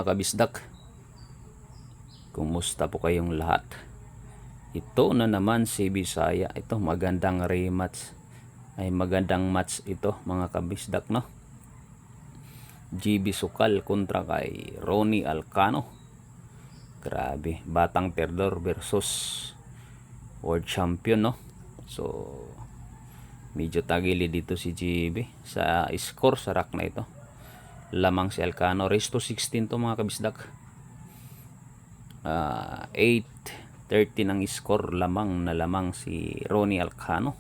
mga kabisdak, kumusta po kayong lahat? Ito na naman si Bisaya. Ito magandang rematch, ay magandang match ito mga kabisdak, no? GB Sukal kontra kay Ronnie Alcano. Grabe, batang perdor versus world champion, no? So medyo tagili dito si GB sa score sa rack na ito. Lamang si Alcano, race to 16 to mga kabisdak. 8-13 ang score, lamang na lamang si Ronnie Alcano.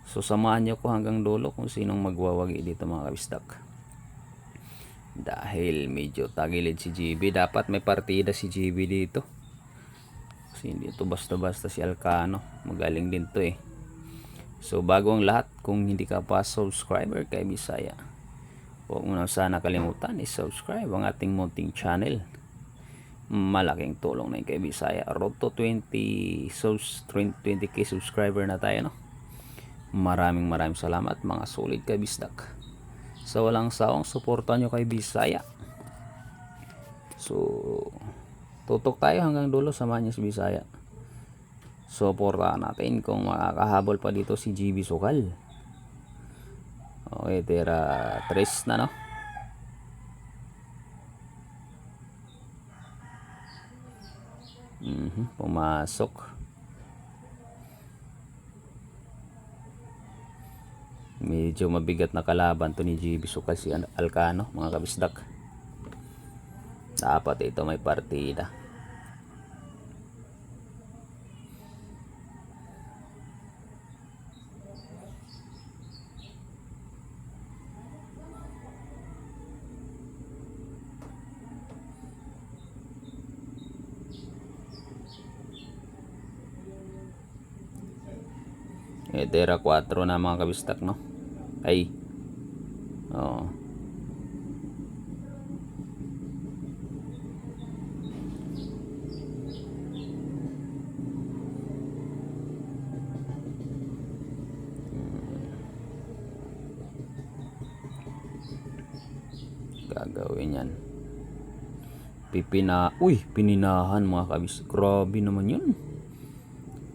So samahan nyo ko hanggang dulo kung sinong magwawagi dito mga kabisdak. Dahil medyo tagilid si GB, dapat may partida si GB dito. Kasi hindi ito basta-basta si Alcano, magaling din to eh. So bago ang lahat, kung hindi ka pa subscriber kay Bisaya, huwag mo na sana kalimutan i-subscribe ang ating munting channel. Malaking tulong na yung kay Bisaya. Road to 20k subscriber na tayo, no? Maraming salamat mga solid kay Bisdak. Sa walang sawang suporta nyo kay Bisaya. So tutok tayo hanggang dulo, samahan nyo si Bisaya. Suportahan natin kung makakahabol pa dito si GB Sukal. Okay, tira 3 na, no? Pumasok. Medyo mabigat na kalaban to ni GB Sukal, si Alcano mga kabisdak. Dapat ito may partida. Tera 4 na mga kabistak, no? Ay. Oh. Gagawin yan. Pininahan mga kabistak. Grabe naman yun.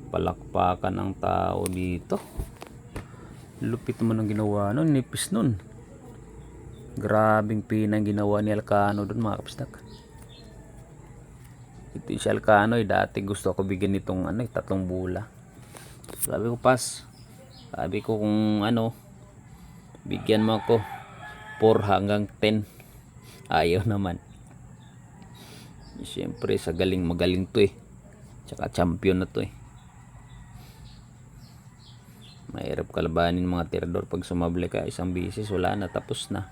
Palakpakan ng tao dito. Lupit naman ang ginawa nun, nipis nun. Grabing pinang ginawa ni Alcano dun mga kabisdak. Ito si Alcano, dati gusto ako bigyan nitong 3 bola. Sabi ko pas. Sabi ko kung bigyan mo ako 4 hanggang 10. Ayaw naman. Siyempre sa magaling to eh. Tsaka champion na to eh. Mahirap kalabanin mga tirador pag sumable ka isang bisis, wala na, tapos na.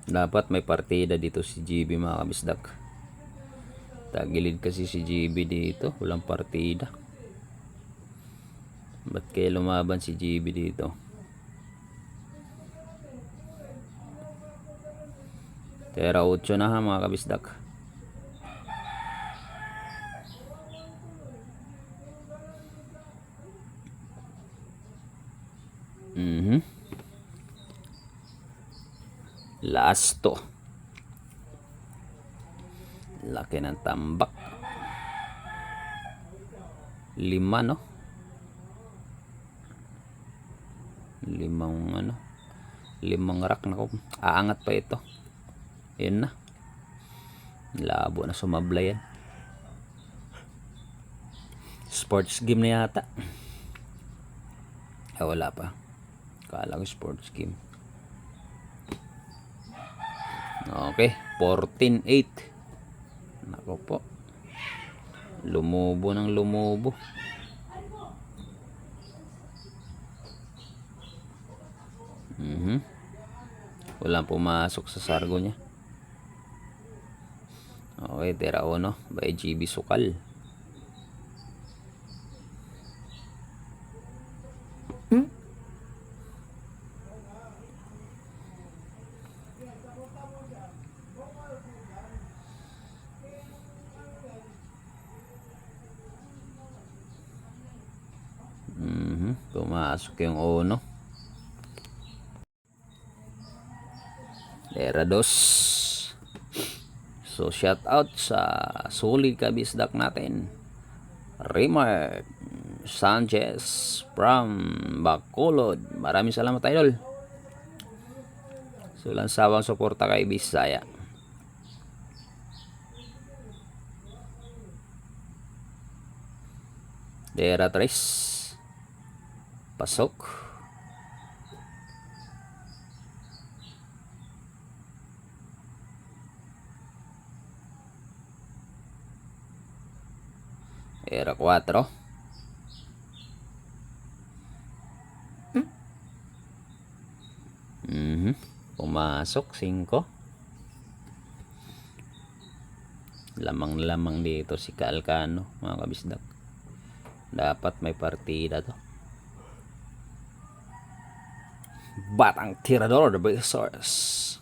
Dapat may partida dito si GB mga kabisdak. Tagilid kasi si GB dito, walang partida. Ba't kaya lumaban si GB dito? Tera 8 na ha mga kabisdak. Lasto. Laki ng tambak. 5, no? 5 rack na ko. Aangat pa ito. Yun na. Labo na sumabla yan. Sports game na yata. Wala pa. Kala ko sports game. Okay, 14-8. Nako po. Lumubo ng lumubo. Walang pumasok sa sargo niya. Okay, tira 1 by GB Sukal. Pumasok yung 1. Era dos. So shout out sa solid kabisdak natin, Remark Sanchez from Bacolod. Maraming salamat, idol. So lansawang suporta kay Bisaya. Era 3. Pasok. Era 4. Pumasok 5. Lamang dito si Kaalcano, mga kabisdak. Dapat may partida to. Batang Tirador, the big source,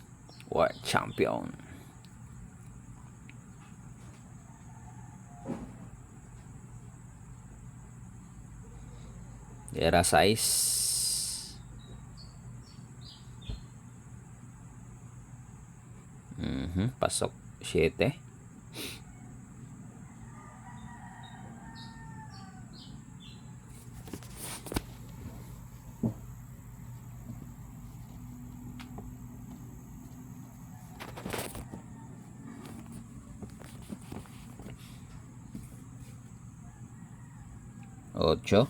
world champion. Era 6. Pasok 7. Ocho.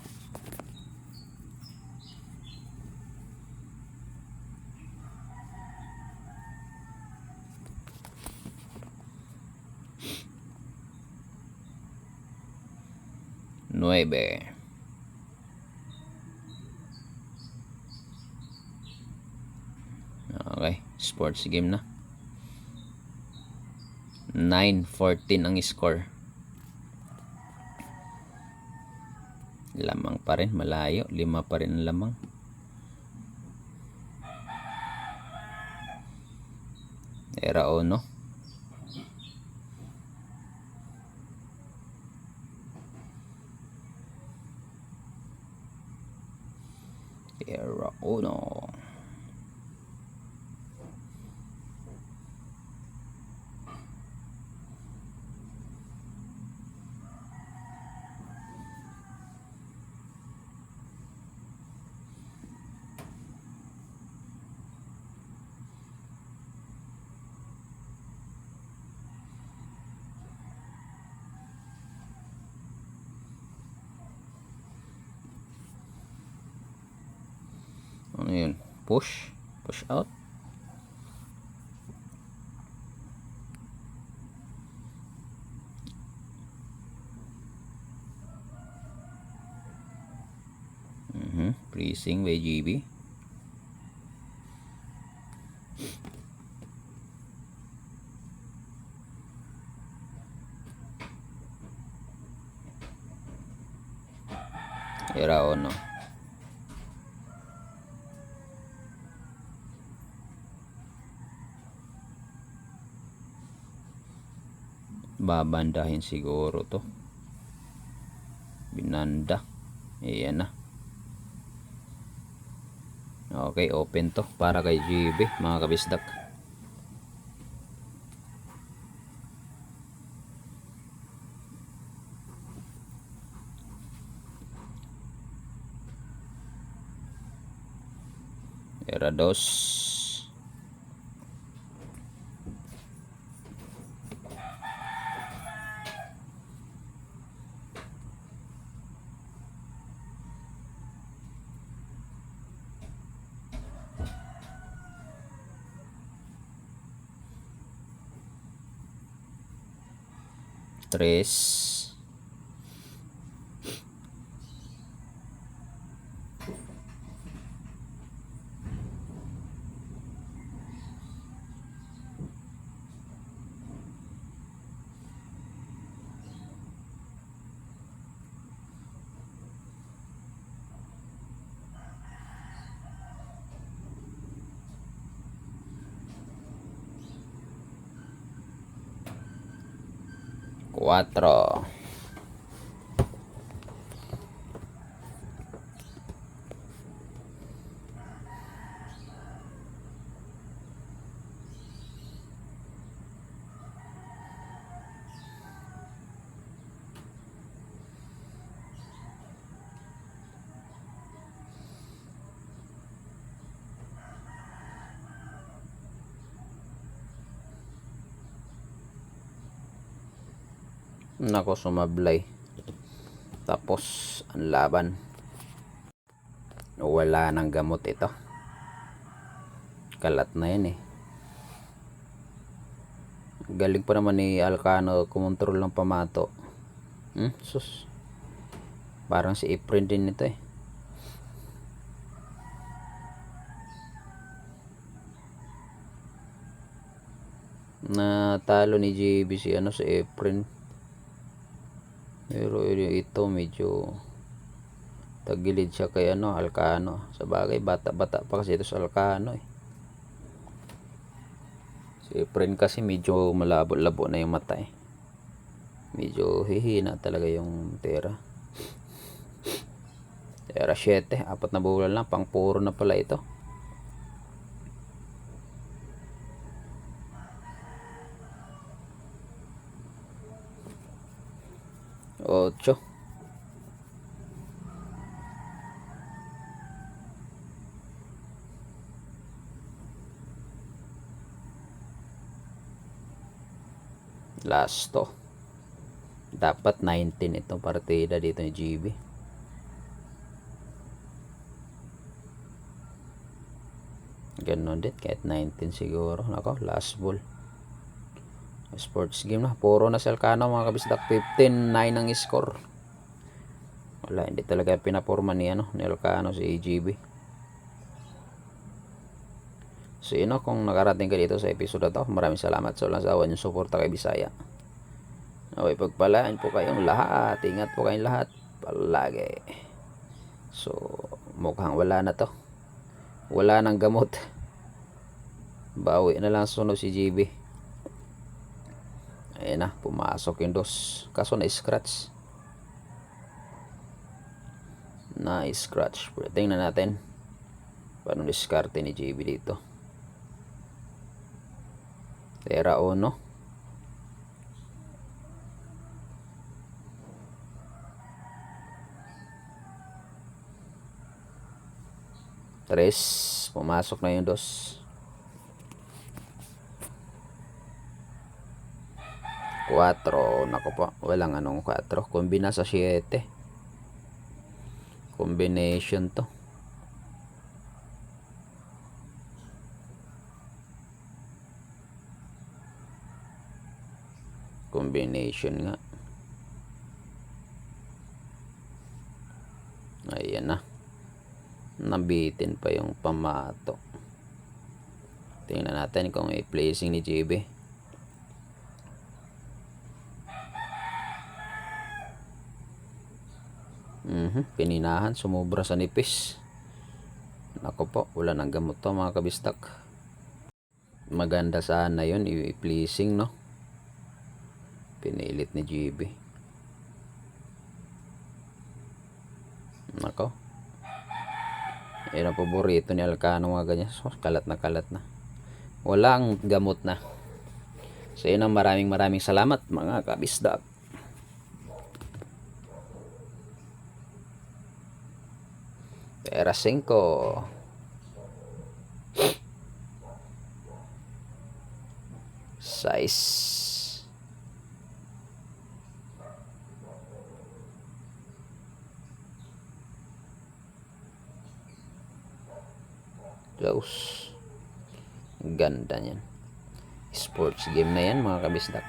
Nueve. Okay, sports game na. 9-14 ang score. Lamang pa rin, malayo. 5 pa rin ang lamang. Era 1. Era 1. Ano yun? Push out. Pressing by GB. Era 1. Babandahin siguro to. Binanda. Ayan na. Okay, open to para kay GB, mga kabisdak. Era 2. Tres. Cuatro. Nako, sumablay. Tapos ang laban, wala nang gamot ito. Kalat na yan eh. Galing pa naman ni Alcano kumontrol ng pamato. Sus, parang si Efren din ito eh. Natalo ni JB si Efren. Pero ito medyo tagilid siya kay Alcano. Sa bagay, bata-bata pa kasi ito sa Alcano eh. Si Efren kasi medyo malabo-labo na yung mata eh. Medyo hihina talaga yung tera. Tera 7, 4 na bulan lang, pang puro na pala ito. Ocho. Last to. Dapat 19 itong partida dito ni GB. Ganon din, kahit 19 siguro. Nako, last ball. Sports game na. Puro na si Alcano mga kabisdak. 15-9 ang score. Wala, hindi talaga pinaporma ni Alcano si GB. So kung nakarating ka dito sa episode na to, maraming salamat sa walang sawa niyong suporta kay Bisaya. Okay, pagpalaan po kayong lahat. Ingat po kayong lahat palagi. So mukhang wala na to. Wala nang gamot. Bawi na lang sunod si GB. Ayan na, pumasok yung dos. Kaso na-scratch. Na-scratch. Tingnan natin paano diskarte ni JB dito. Tera 1. Tres. Pumasok na yung dos. 4. Nako po, walang 4. Kombina sa 7. Combination to. Combination nga. Ayan na. Nabitin pa yung pamato. Tingnan natin kung may placing ni JB. Pininahan, sumubra sa nipis. Nako po, wala nang gamot to mga kabistak. Maganda sana yun, i-pleasing no. Pinilit ni GB. Nako, yun ang paborito ni Alcano mga ganyan. So, kalat na walang gamot na. So yun ang maraming salamat mga kabisdak. Tera 5. Size. Close. Ganda niyan. Sports game na yan mga kabisdak.